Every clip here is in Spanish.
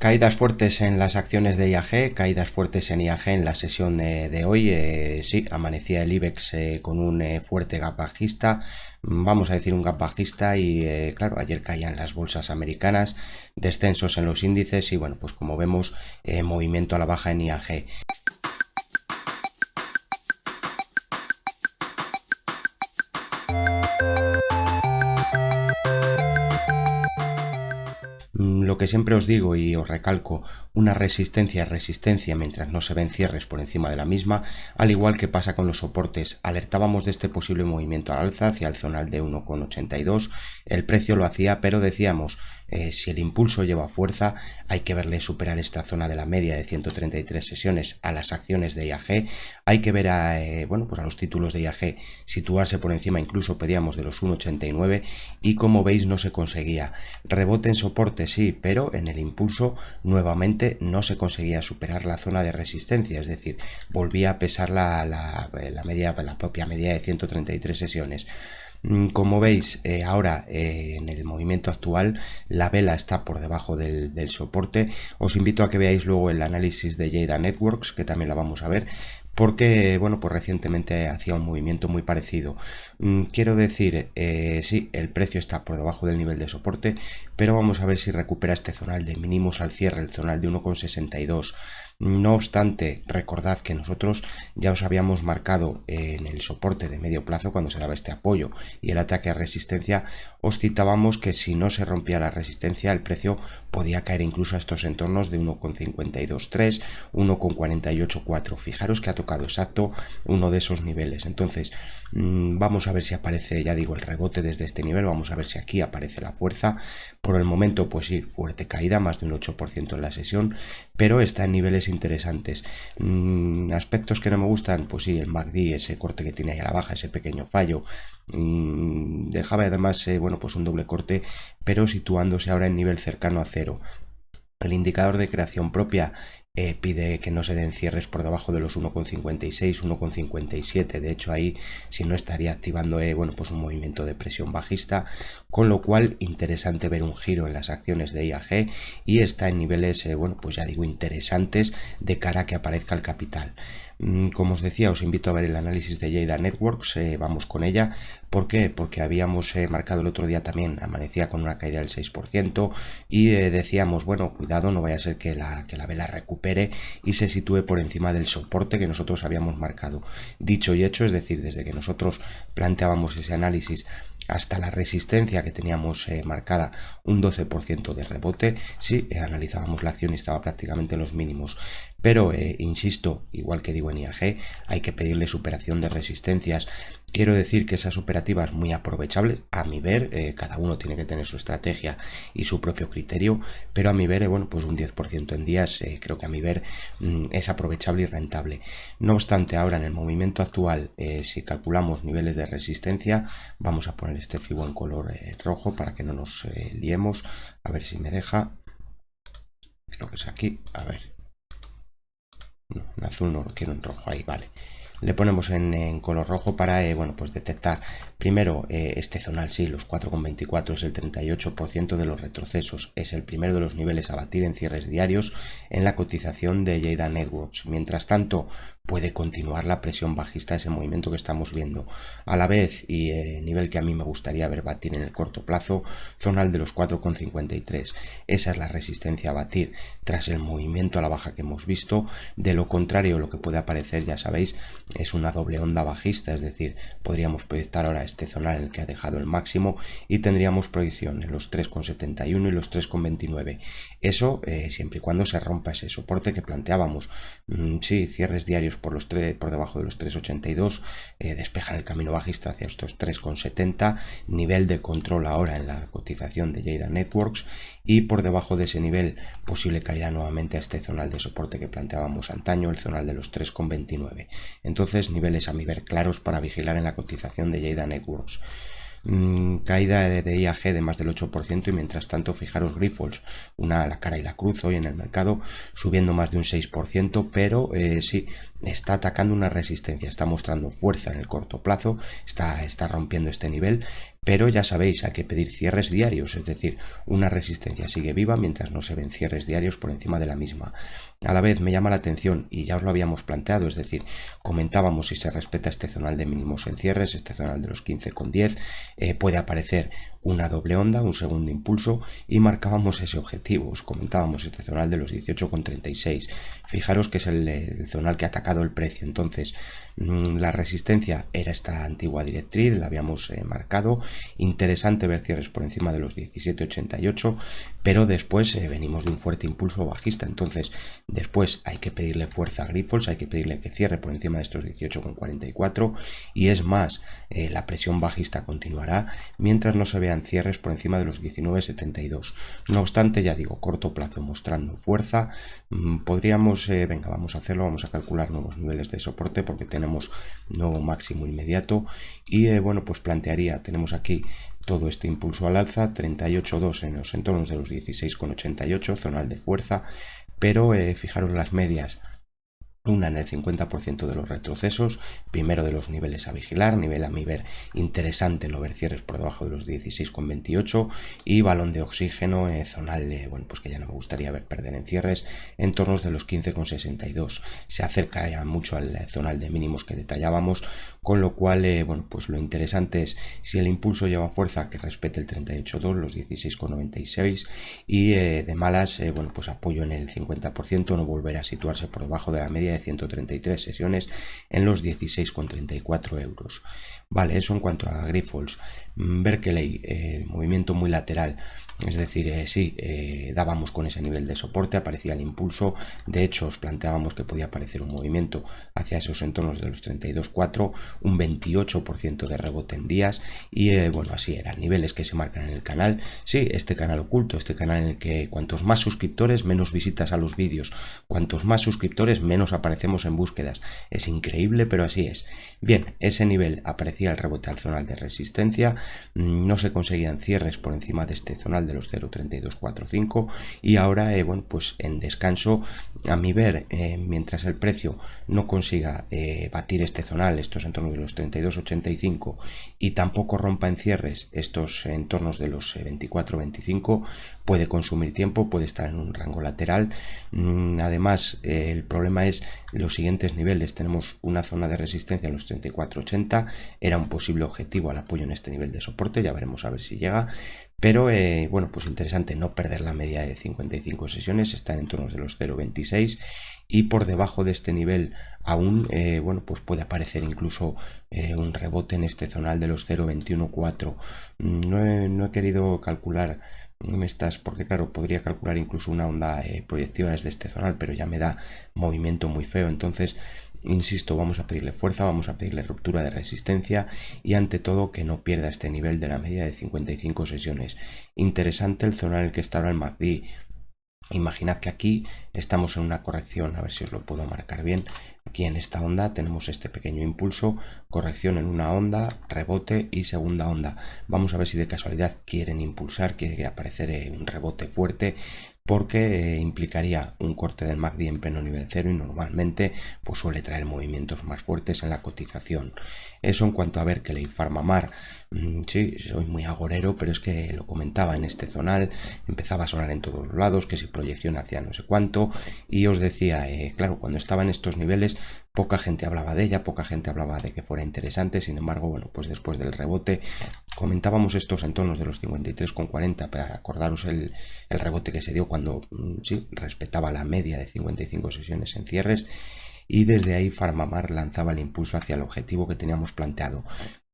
Caídas fuertes en las acciones de IAG, caídas fuertes en IAG en la sesión de hoy. Sí, amanecía el IBEX con un fuerte gap bajista, vamos a decir un gap bajista y claro, ayer caían las bolsas americanas, descensos en los índices y bueno, pues como vemos, movimiento a la baja en IAG. Lo que siempre os digo y os recalco, una resistencia es resistencia mientras no se ven cierres por encima de la misma, al igual que pasa con los soportes. Alertábamos de este posible movimiento al alza hacia el zonal de 1,82, el precio lo hacía, pero decíamos, si el impulso lleva fuerza, hay que verle superar esta zona de la media de 133 sesiones a las acciones de IAG, hay que ver bueno, pues a los títulos de IAG situarse por encima, incluso pedíamos de los 1,89 y como veis no se conseguía. Rebote en soporte sí, pero en el impulso nuevamente no se conseguía superar la zona de resistencia, es decir, volvía a pesar la propia media de 133 sesiones. Como veis, ahora en el movimiento actual la vela está por debajo del soporte. Os invito a que veáis luego el análisis de Jada Networks, que también la vamos a ver, porque bueno, pues recientemente hacía un movimiento muy parecido. Quiero decir, sí, el precio está por debajo del nivel de soporte, pero vamos a ver si recupera este zonal de mínimos al cierre, el zonal de 1,62. No obstante, recordad que nosotros ya os habíamos marcado en el soporte de medio plazo, cuando se daba este apoyo y el ataque a resistencia, os citábamos que si no se rompía la resistencia, el precio podía caer incluso a estos entornos de 1,52,3, 1,48,4. Fijaros que ha tocado exacto uno de esos niveles. Entonces, vamos a ver si aparece, ya digo, el rebote desde este nivel, vamos a ver si aquí aparece la fuerza. Por el momento, pues sí, fuerte caída, más de un 8% en la sesión, pero está en niveles interesantes. Aspectos que no me gustan, pues sí, el MACD, ese corte que tiene ahí a la baja, ese pequeño fallo. Dejaba además, bueno, pues un doble corte, pero situándose ahora en nivel cercano a cero. El indicador de creación propia pide que no se den cierres por debajo de los 1,56, 1,57. De hecho, ahí si no estaría activando bueno, pues un movimiento de presión bajista, con lo cual interesante ver un giro en las acciones de IAG y está en niveles, bueno, pues ya digo, interesantes de cara a que aparezca el capital. Como os decía, os invito a ver el análisis de Jada Networks, vamos con ella. ¿Por qué? Porque habíamos marcado el otro día también, amanecía con una caída del 6% y decíamos, bueno, cuidado, no vaya a ser que la vela recupere y se sitúe por encima del soporte que nosotros habíamos marcado. Dicho y hecho, es decir, desde que nosotros planteábamos ese análisis hasta la resistencia que teníamos marcada, un 12% de rebote, sí, analizábamos la acción y estaba prácticamente en los mínimos. Pero, insisto, igual que digo en IAG, hay que pedirle superación de resistencias. Quiero decir que esas operativas muy aprovechables, a mi ver, cada uno tiene que tener su estrategia y su propio criterio, pero a mi ver, bueno, pues un 10% en días, creo que a mi ver es aprovechable y rentable. No obstante, ahora en el movimiento actual, si calculamos niveles de resistencia, vamos a poner este fibo en color rojo para que no nos liemos, a ver si me deja, creo que es aquí, a ver, no, en azul no lo quiero, en rojo, ahí, vale. Le ponemos en color rojo para bueno, pues detectar primero este zonal, sí, los 4,24 es el 38% de los retrocesos, es el primero de los niveles a batir en cierres diarios en la cotización de Jada Networks. Mientras tanto, puede continuar la presión bajista, ese movimiento que estamos viendo. A la vez, y nivel que a mí me gustaría ver batir en el corto plazo, zonal de los 4,53. Esa es la resistencia a batir tras el movimiento a la baja que hemos visto. De lo contrario, lo que puede aparecer, ya sabéis, es una doble onda bajista, es decir, podríamos proyectar ahora este zonal en el que ha dejado el máximo y tendríamos proyección en los 3,71 y los 3,29. Eso siempre y cuando se rompa ese soporte que planteábamos. Sí, cierres diarios por debajo de los 3,82 despejan el camino bajista hacia estos 3,70, nivel de control ahora en la cotización de Jada Networks, y por debajo de ese nivel posible caída nuevamente a este zonal de soporte que planteábamos antaño, el zonal de los 3,29. Entonces, niveles a mi ver claros para vigilar en la cotización de Jada Networks. Caída de IAG de más del 8% y mientras tanto fijaros Grifols, la cara y la cruz hoy en el mercado subiendo más de un 6%, pero sí, está atacando una resistencia, está mostrando fuerza en el corto plazo, está rompiendo este nivel, pero ya sabéis, hay que pedir cierres diarios, es decir, una resistencia sigue viva mientras no se ven cierres diarios por encima de la misma. A la vez me llama la atención, y ya os lo habíamos planteado, es decir, comentábamos si se respeta este zonal de mínimos en cierres, este zonal de los 15,10, puede aparecer una doble onda, un segundo impulso, y marcábamos ese objetivo, os comentábamos este zonal de los 18,36. Fijaros que es el zonal que ha atacado el precio. Entonces la resistencia era esta antigua directriz, la habíamos marcado. Interesante ver cierres por encima de los 17,88, pero después venimos de un fuerte impulso bajista. Entonces después hay que pedirle fuerza a Grifols, hay que pedirle que cierre por encima de estos 18,44, y es más, la presión bajista continuará mientras no se vean cierres por encima de los 19,72. No obstante, ya digo, corto plazo mostrando fuerza. Podríamos, venga, vamos a hacerlo, vamos a calcular nuevos niveles de soporte porque tenemos nuevo máximo inmediato, y bueno, pues plantearía, tenemos aquí todo este impulso al alza, 38,2 en los entornos de los 16,88, zonal de fuerza, pero fijaros las medias. Una en el 50% de los retrocesos, primero de los niveles a vigilar, nivel a mi ver interesante no ver cierres por debajo de los 16,28, y balón de oxígeno zonal, bueno, pues que ya no me gustaría ver perder en cierres, en tornos de los 15,62. Se acerca ya mucho al zonal de mínimos que detallábamos, con lo cual, bueno, pues lo interesante es, si el impulso lleva fuerza, que respete el 38,2, los 16,96, y de malas, bueno, pues apoyo en el 50%, no volver a situarse por debajo de la media de 133 sesiones en los 16,34 euros. Vale, eso en cuanto a Grifols. Berkeley, movimiento muy lateral, es decir, sí, dábamos con ese nivel de soporte, aparecía el impulso, de hecho os planteábamos que podía aparecer un movimiento hacia esos entornos de los 32,4, un 28% de rebote en días, y bueno, así eran niveles que se marcan en el canal. Sí, este canal oculto, este canal en el que cuantos más suscriptores, menos visitas a los vídeos, cuantos más suscriptores, menos aparecemos en búsquedas. Es increíble, pero así es. Bien, ese nivel aparecía el rebote al zonal de resistencia, no se conseguían cierres por encima de este zonal de los 0,3245, y ahora, bueno, pues en descanso, a mi ver, mientras el precio no consiga batir este zonal, estos entornos de los 32,85, y tampoco rompa en cierres estos entornos de los 24,25, puede consumir tiempo, puede estar en un rango lateral. Además, el problema es los siguientes niveles. Tenemos una zona de resistencia en los 34,80, era un posible objetivo al apoyo en este nivel de soporte, ya veremos a ver si llega, pero bueno, pues interesante no perder la media de 55 sesiones, está en torno de los 0,26, y por debajo de este nivel aún, bueno, pues puede aparecer incluso un rebote en este zonal de los 0,214. No he querido calcular estas, porque claro, podría calcular incluso una onda proyectiva desde este zonal, pero ya me da movimiento muy feo. Entonces, insisto, vamos a pedirle fuerza, vamos a pedirle ruptura de resistencia, y ante todo que no pierda este nivel de la media de 55 sesiones. Interesante el zonal en el que está ahora el MACD. Imaginad que aquí estamos en una corrección, a ver si os lo puedo marcar bien. Aquí en esta onda tenemos este pequeño impulso, corrección en una onda, rebote y segunda onda. Vamos a ver si de casualidad quieren impulsar, quiere aparecer un rebote fuerte, porque implicaría un corte del MACD en pleno nivel cero, y normalmente pues suele traer movimientos más fuertes en la cotización. Eso en cuanto a Berkeley. PharmaMar, sí, soy muy agorero, pero es que lo comentaba en este zonal, empezaba a sonar en todos los lados, que si proyección hacia no sé cuánto, y os decía, claro, cuando estaba en estos niveles poca gente hablaba de ella, poca gente hablaba de que fuera interesante. Sin embargo, bueno, pues después del rebote comentábamos estos entornos de los 53,40, para acordaros el rebote que se dio cuando sí, respetaba la media de 55 sesiones en cierres, y desde ahí PharmaMar lanzaba el impulso hacia el objetivo que teníamos planteado.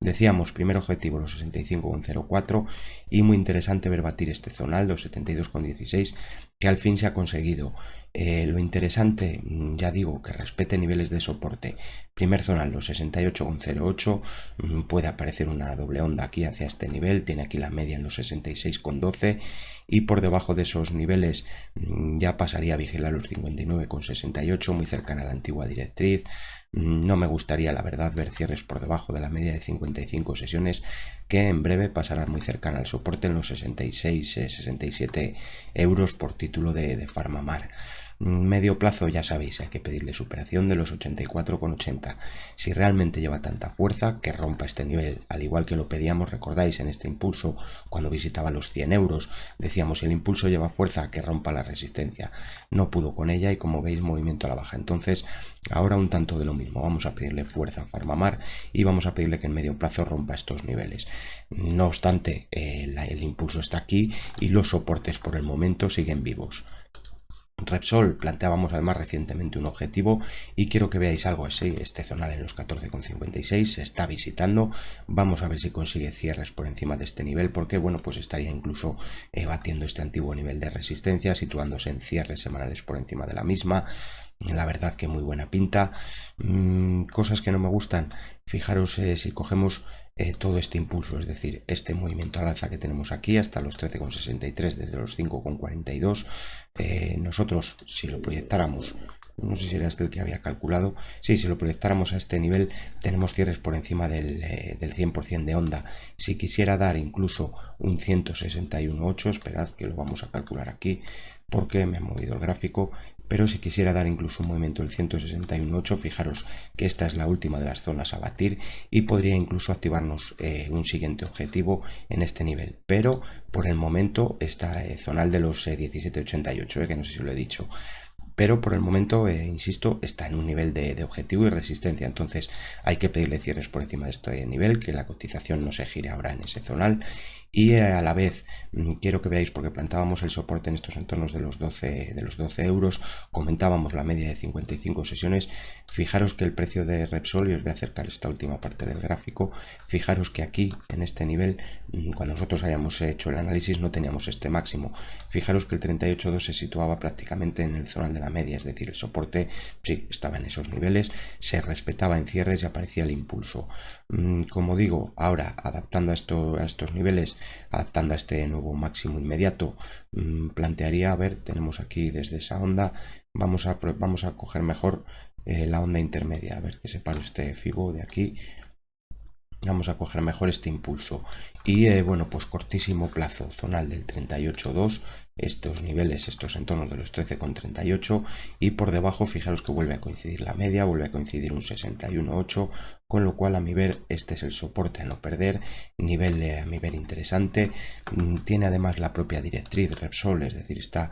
Decíamos, primer objetivo los 65,04, y muy interesante ver batir este zonal, los 72,16, que al fin se ha conseguido. Lo interesante, ya digo, que respete niveles de soporte. Primer zonal, los 68,08, puede aparecer una doble onda aquí hacia este nivel, tiene aquí la media en los 66,12, y por debajo de esos niveles ya pasaría a vigilar los 59,68, muy cercana a la antigua directriz. No me gustaría, la verdad, ver cierres por debajo de la media de 55 sesiones, que en breve pasará muy cercana al soporte en los 66-67 euros por título de PharmaMar. Medio plazo, ya sabéis, hay que pedirle superación de los 84,80. Si realmente lleva tanta fuerza, que rompa este nivel, al igual que lo pedíamos, recordáis, en este impulso, cuando visitaba los 100 euros, decíamos, si el impulso lleva fuerza, que rompa la resistencia. No pudo con ella y, como veis, movimiento a la baja. Entonces, ahora un tanto de lo mismo, vamos a pedirle fuerza a Farmamar y vamos a pedirle que en medio plazo rompa estos niveles. No obstante, el impulso está aquí y los soportes por el momento siguen vivos. Repsol planteábamos además recientemente un objetivo y quiero que veáis algo así, este zonal en los 14,56 se está visitando, vamos a ver si consigue cierres por encima de este nivel porque bueno, pues estaría incluso batiendo este antiguo nivel de resistencia, situándose en cierres semanales por encima de la misma. La verdad que muy buena pinta. Cosas que no me gustan, fijaros si cogemos todo este impulso, es decir, este movimiento al alza que tenemos aquí hasta los 13,63 desde los 5,42. Nosotros, si lo proyectáramos, no sé si era este el que había calculado, sí, si lo proyectáramos a este nivel, tenemos cierres por encima del 100% de onda. Si quisiera dar incluso un 161,8, esperad que lo vamos a calcular aquí, porque me ha movido el gráfico, pero si quisiera dar incluso un movimiento del 161,8, fijaros que esta es la última de las zonas a batir y podría incluso activarnos un siguiente objetivo en este nivel, pero por el momento está zonal de los 17,88, que no sé si lo he dicho, pero por el momento, insisto, está en un nivel de objetivo y resistencia, entonces hay que pedirle cierres por encima de este nivel, que la cotización no se gire ahora en ese zonal y a la vez quiero que veáis, porque plantábamos el soporte en estos entornos de los 12 euros, comentábamos la media de 55 sesiones, fijaros que el precio de Repsol, y os voy a acercar esta última parte del gráfico, fijaros que aquí en este nivel, cuando nosotros habíamos hecho el análisis no teníamos este máximo, fijaros que el 38,2 se situaba prácticamente en el zonal de la media, es decir, el soporte sí estaba en esos niveles, se respetaba en cierres y aparecía el impulso. Como digo, ahora adaptando a estos niveles, adaptando a este nuevo máximo inmediato, plantearía, a ver, tenemos aquí desde esa onda, vamos a coger mejor la onda intermedia, a ver que separo este fibo de aquí, vamos a coger mejor este impulso y bueno, pues cortísimo plazo zonal del 38,2, estos niveles, estos entornos de los 13,38 y por debajo fijaros que vuelve a coincidir la media, vuelve a coincidir un 61,8, con lo cual a mi ver este es el soporte a no perder, nivel a mi ver interesante, tiene además la propia directriz Repsol, es decir, está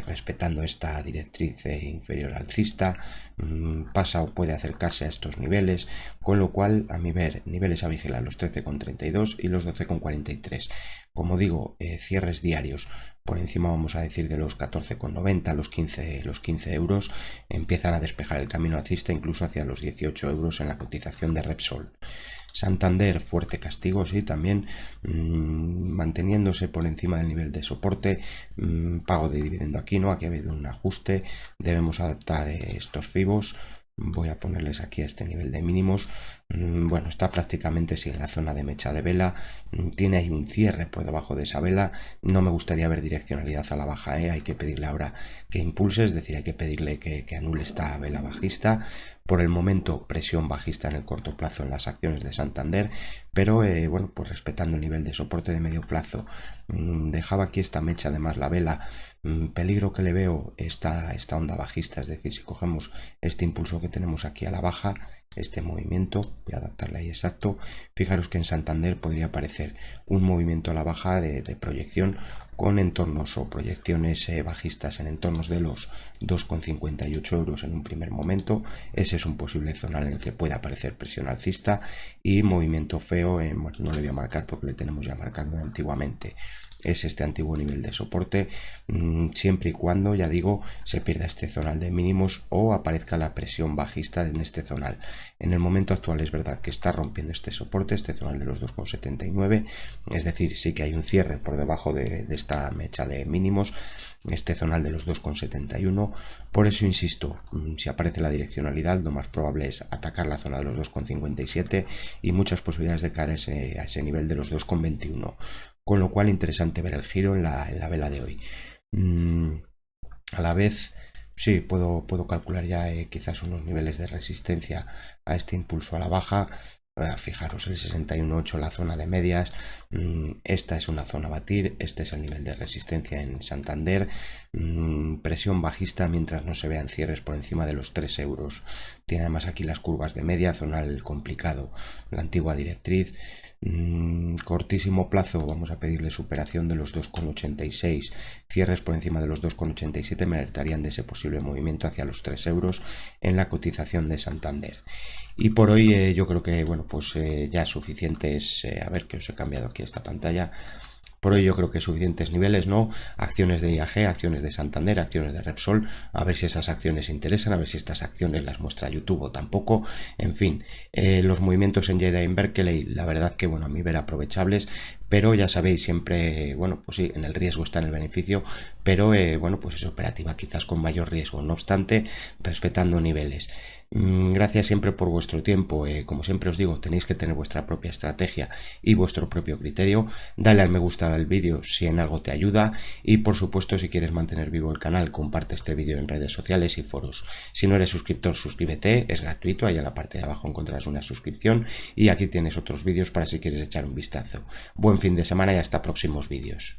respetando esta directriz inferior alcista, pasa o puede acercarse a estos niveles, con lo cual a mi ver niveles a vigilar los 13,32 y los 12,43. Como digo, cierres diarios por encima, vamos a decir, de los 14,90, los 15 euros, empiezan a despejar el camino alcista incluso hacia los 18 euros en la cotización de Repsol. Santander, fuerte castigo, sí, también manteniéndose por encima del nivel de soporte, pago de dividendo aquí, ¿no? Aquí ha habido un ajuste, debemos adaptar estos fibos, voy a ponerles aquí a este nivel de mínimos, bueno, está prácticamente en la zona de mecha de vela, tiene ahí un cierre por debajo de esa vela, no me gustaría ver direccionalidad a la baja, hay que pedirle ahora que impulse, es decir, hay que pedirle que anule esta vela bajista, por el momento presión bajista en el corto plazo en las acciones de Santander, pero bueno, pues respetando el nivel de soporte de medio plazo, dejaba aquí esta mecha, además la vela, peligro que le veo esta onda bajista, es decir, si cogemos este impulso que tenemos aquí a la baja, este movimiento, voy a adaptarle ahí exacto, fijaros que en Santander podría aparecer un movimiento a la baja de proyección con entornos o proyecciones bajistas en entornos de los 2,58 euros en un primer momento, ese es un posible zonal en el que puede aparecer presión alcista y movimiento feo, bueno, no le voy a marcar porque le tenemos ya marcado antiguamente, es este antiguo nivel de soporte, siempre y cuando, ya digo, se pierda este zonal de mínimos o aparezca la presión bajista en este zonal. En el momento actual es verdad que está rompiendo este soporte, este zonal de los 2,79, es decir, sí que hay un cierre por debajo de esta mecha de mínimos, este zonal de los 2,71, por eso insisto, si aparece la direccionalidad, lo más probable es atacar la zona de los 2,57 y muchas posibilidades de caer a ese nivel de los 2,21, con lo cual interesante ver el giro en la vela de hoy. A la vez, sí, puedo calcular ya quizás unos niveles de resistencia a este impulso a la baja. Fijaros, el 61.8 la zona de medias. Esta es una zona a batir. Este es el nivel de resistencia en Santander. Presión bajista mientras no se vean cierres por encima de los 3 euros. Tiene además aquí las curvas de media, zonal complicado, la antigua directriz. Cortísimo plazo, vamos a pedirle superación de los 2,86. Cierres por encima de los 2,87 me alertarían de ese posible movimiento hacia los 3 euros en la cotización de Santander. Y por hoy yo creo que bueno, pues ya suficientes. A ver, que os he cambiado aquí esta pantalla. Por hoy yo creo que suficientes niveles, ¿no? Acciones de IAG, acciones de Santander, acciones de Repsol, a ver si esas acciones interesan, a ver si estas acciones las muestra YouTube o tampoco. En fin, los movimientos en Jedi Berkeley, la verdad que bueno, a mí ver aprovechables, pero ya sabéis, siempre, bueno, pues sí, en el riesgo está en el beneficio, pero bueno, pues es operativa quizás con mayor riesgo, no obstante, respetando niveles. Gracias siempre por vuestro tiempo. Como siempre os digo, tenéis que tener vuestra propia estrategia y vuestro propio criterio. Dale al me gusta al vídeo si en algo te ayuda, y por supuesto, si quieres mantener vivo el canal, comparte este vídeo en redes sociales y foros. Si no eres suscriptor, suscríbete, es gratuito, ahí en la parte de abajo encontrarás una suscripción y aquí tienes otros vídeos para si quieres echar un vistazo. Buen fin de semana y hasta próximos vídeos.